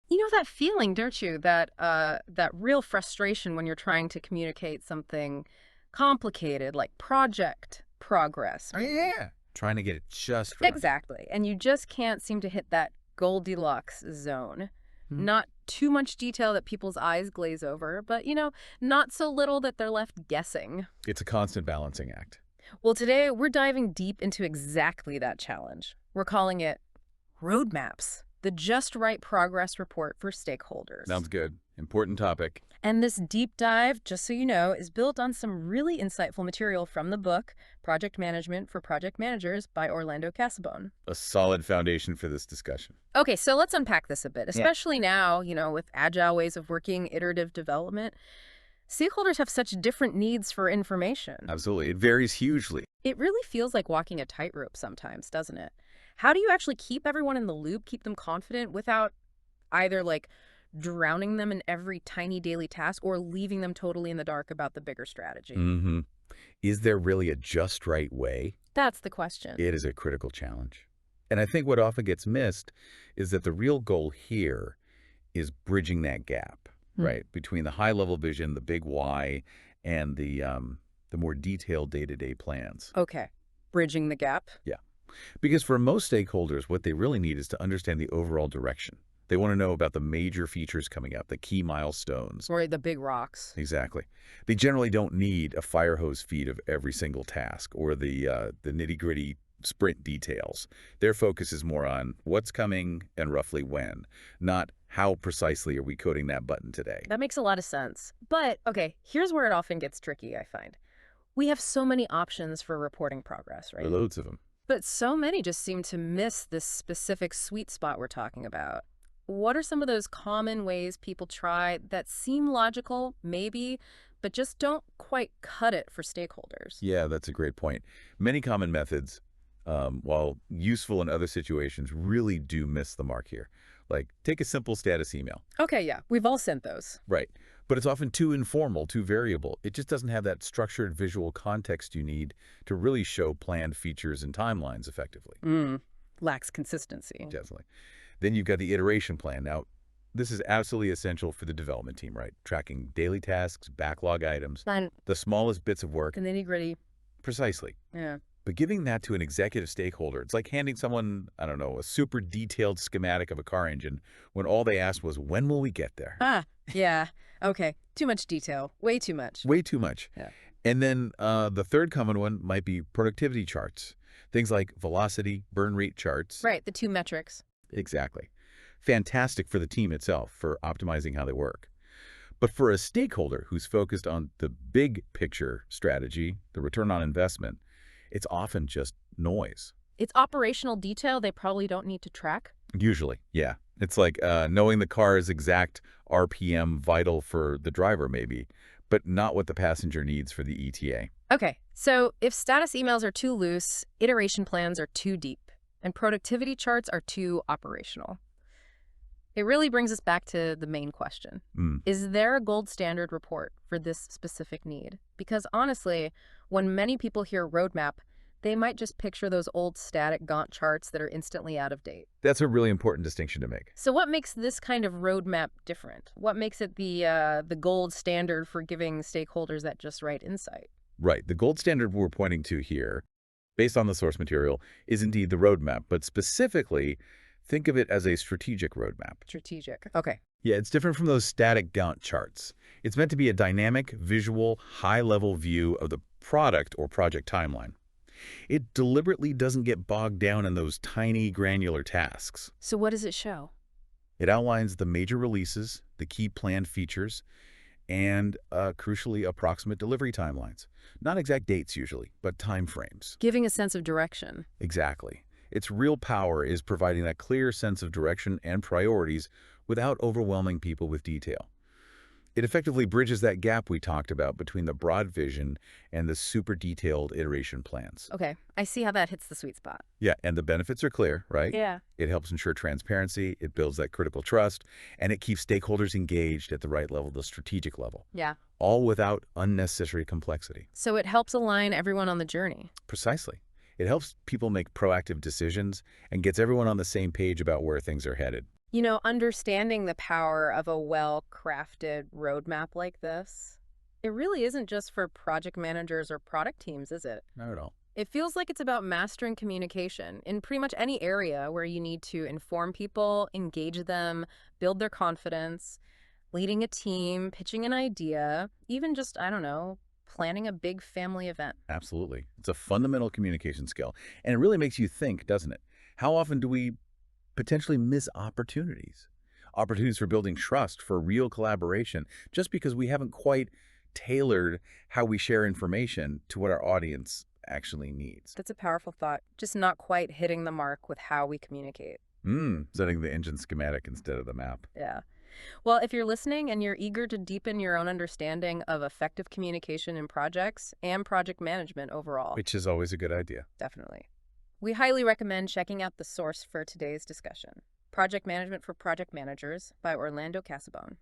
You know that feeling, don't you? That real frustration when you're trying to communicate something complicated like project progress. Oh, yeah. Trying to get it just right. Exactly. And you just can't seem to hit that Goldilocks zone. Hmm. Not too much detail that people's eyes glaze over, but not so little that they're left guessing. It's a constant balancing act. Well, today we're diving deep into exactly that challenge. We're calling it roadmaps, the just right progress report for stakeholders. Sounds good. Important topic. And this deep dive, just so you know, is built on some really insightful material from the book, Project Management for Project Managers by Orlando Casabone. A solid foundation for this discussion. Okay, so let's unpack this a bit, Yeah. especially now, with agile ways of working, iterative development. Stakeholders have such different needs for information. Absolutely. It varies hugely. It really feels like walking a tightrope sometimes, doesn't it? How do you actually keep everyone in the loop, keep them confident without either drowning them in every tiny daily task or leaving them totally in the dark about the bigger strategy? Hmm. Is there really a just right way? That's the question. It is a critical challenge. And I think what often gets missed is that the real goal here is bridging that gap, Hmm. right, between the high-level vision, the big why, and the more detailed day-to-day plans. Okay, bridging the gap. Yeah. Because for most stakeholders, what they really need is to understand the overall direction. They want to know about the major features coming up, the key milestones. Or the big rocks. Exactly. They generally don't need a fire hose feed of every single task or the nitty-gritty sprint details. Their focus is more on what's coming and roughly when, not how precisely are we coding that button today. That makes a lot of sense. But, okay, here's where it often gets tricky, I find. We have so many options for reporting progress, There are right? loads of them. But so many just seem to miss this specific sweet spot we're talking about. What are some of those common ways people try that seem logical, maybe, but just don't quite cut it for stakeholders? Yeah, that's a great point. Many common methods, while useful in other situations, really do miss the mark here. Like, take a simple status email. Okay, yeah, we've all sent those. Right. But it's often too informal, too variable. It just doesn't have that structured visual context you need to really show planned features and timelines effectively. Lacks consistency. Definitely. Then you've got the iteration plan. Now, this is absolutely essential for the development team, right? Tracking daily tasks, backlog items, And the smallest bits of work. the nitty-gritty, Precisely. yeah. But giving that to an executive stakeholder, it's like handing someone, I don't know, a super detailed schematic of a car engine when all they asked was, when will we get there? Ah, yeah. Okay, too much detail. Way too much. Way too much. Yeah. And then the third common one might be productivity charts. Things like velocity, burn rate charts. Right, the two metrics. Exactly. Fantastic for the team itself for optimizing how they work. But for a stakeholder who's focused on the big picture strategy, the return on investment, it's often just noise. It's operational detail they probably don't need to track. Usually, yeah. It's like knowing the car's exact RPM vital for the driver maybe, but not what the passenger needs for the ETA. Okay, so if status emails are too loose, iteration plans are too deep, and productivity charts are too operational. It really brings us back to the main question. Mm. Is there a gold standard report for this specific need? Because honestly, when many people hear roadmap, they might just picture those old static Gantt charts that are instantly out of date. That's a really important distinction to make. So what makes this kind of roadmap different? What makes it the gold standard for giving stakeholders that just right insight? Right. The gold standard we're pointing to here, based on the source material, is indeed the roadmap, but specifically, think of it as a strategic roadmap. Strategic. Okay. Yeah, it's different from those static Gantt charts. It's meant to be a dynamic, visual, high-level view of the product or project timeline. It deliberately doesn't get bogged down in those tiny, granular tasks. So what does it show? It outlines the major releases, the key planned features, and, crucially, approximate delivery timelines. Not exact dates usually, but time frames. Giving a sense of direction. Exactly. Its real power is providing that clear sense of direction and priorities without overwhelming people with detail. It effectively bridges that gap we talked about between the broad vision and the super detailed iteration plans. Okay, I see how that hits the sweet spot. Yeah, and the benefits are clear, right? Yeah. It helps ensure transparency, it builds that critical trust, and it keeps stakeholders engaged at the right level, the strategic level, Yeah. all without unnecessary complexity. So it helps align everyone on the journey. Precisely. It helps people make proactive decisions and gets everyone on the same page about where things are headed. Understanding the power of a well-crafted roadmap like this, it really isn't just for project managers or product teams, is it? Not at all. It feels like it's about mastering communication in pretty much any area where you need to inform people, engage them, build their confidence, leading a team, pitching an idea, even just, I don't know, planning a big family event. Absolutely. It's a fundamental communication skill. And it really makes you think, doesn't it? How often do we potentially miss opportunities? Opportunities for building trust, for real collaboration, just because we haven't quite tailored how we share information to what our audience actually needs. That's a powerful thought. Just not quite hitting the mark with how we communicate. Setting the engine schematic instead of the map, Yeah. Well, if you're listening and you're eager to deepen your own understanding of effective communication in projects and project management overall, which is always a good idea. definitely. We highly recommend checking out the source for today's discussion, Project Management for Project Managers by Orlando Casabone.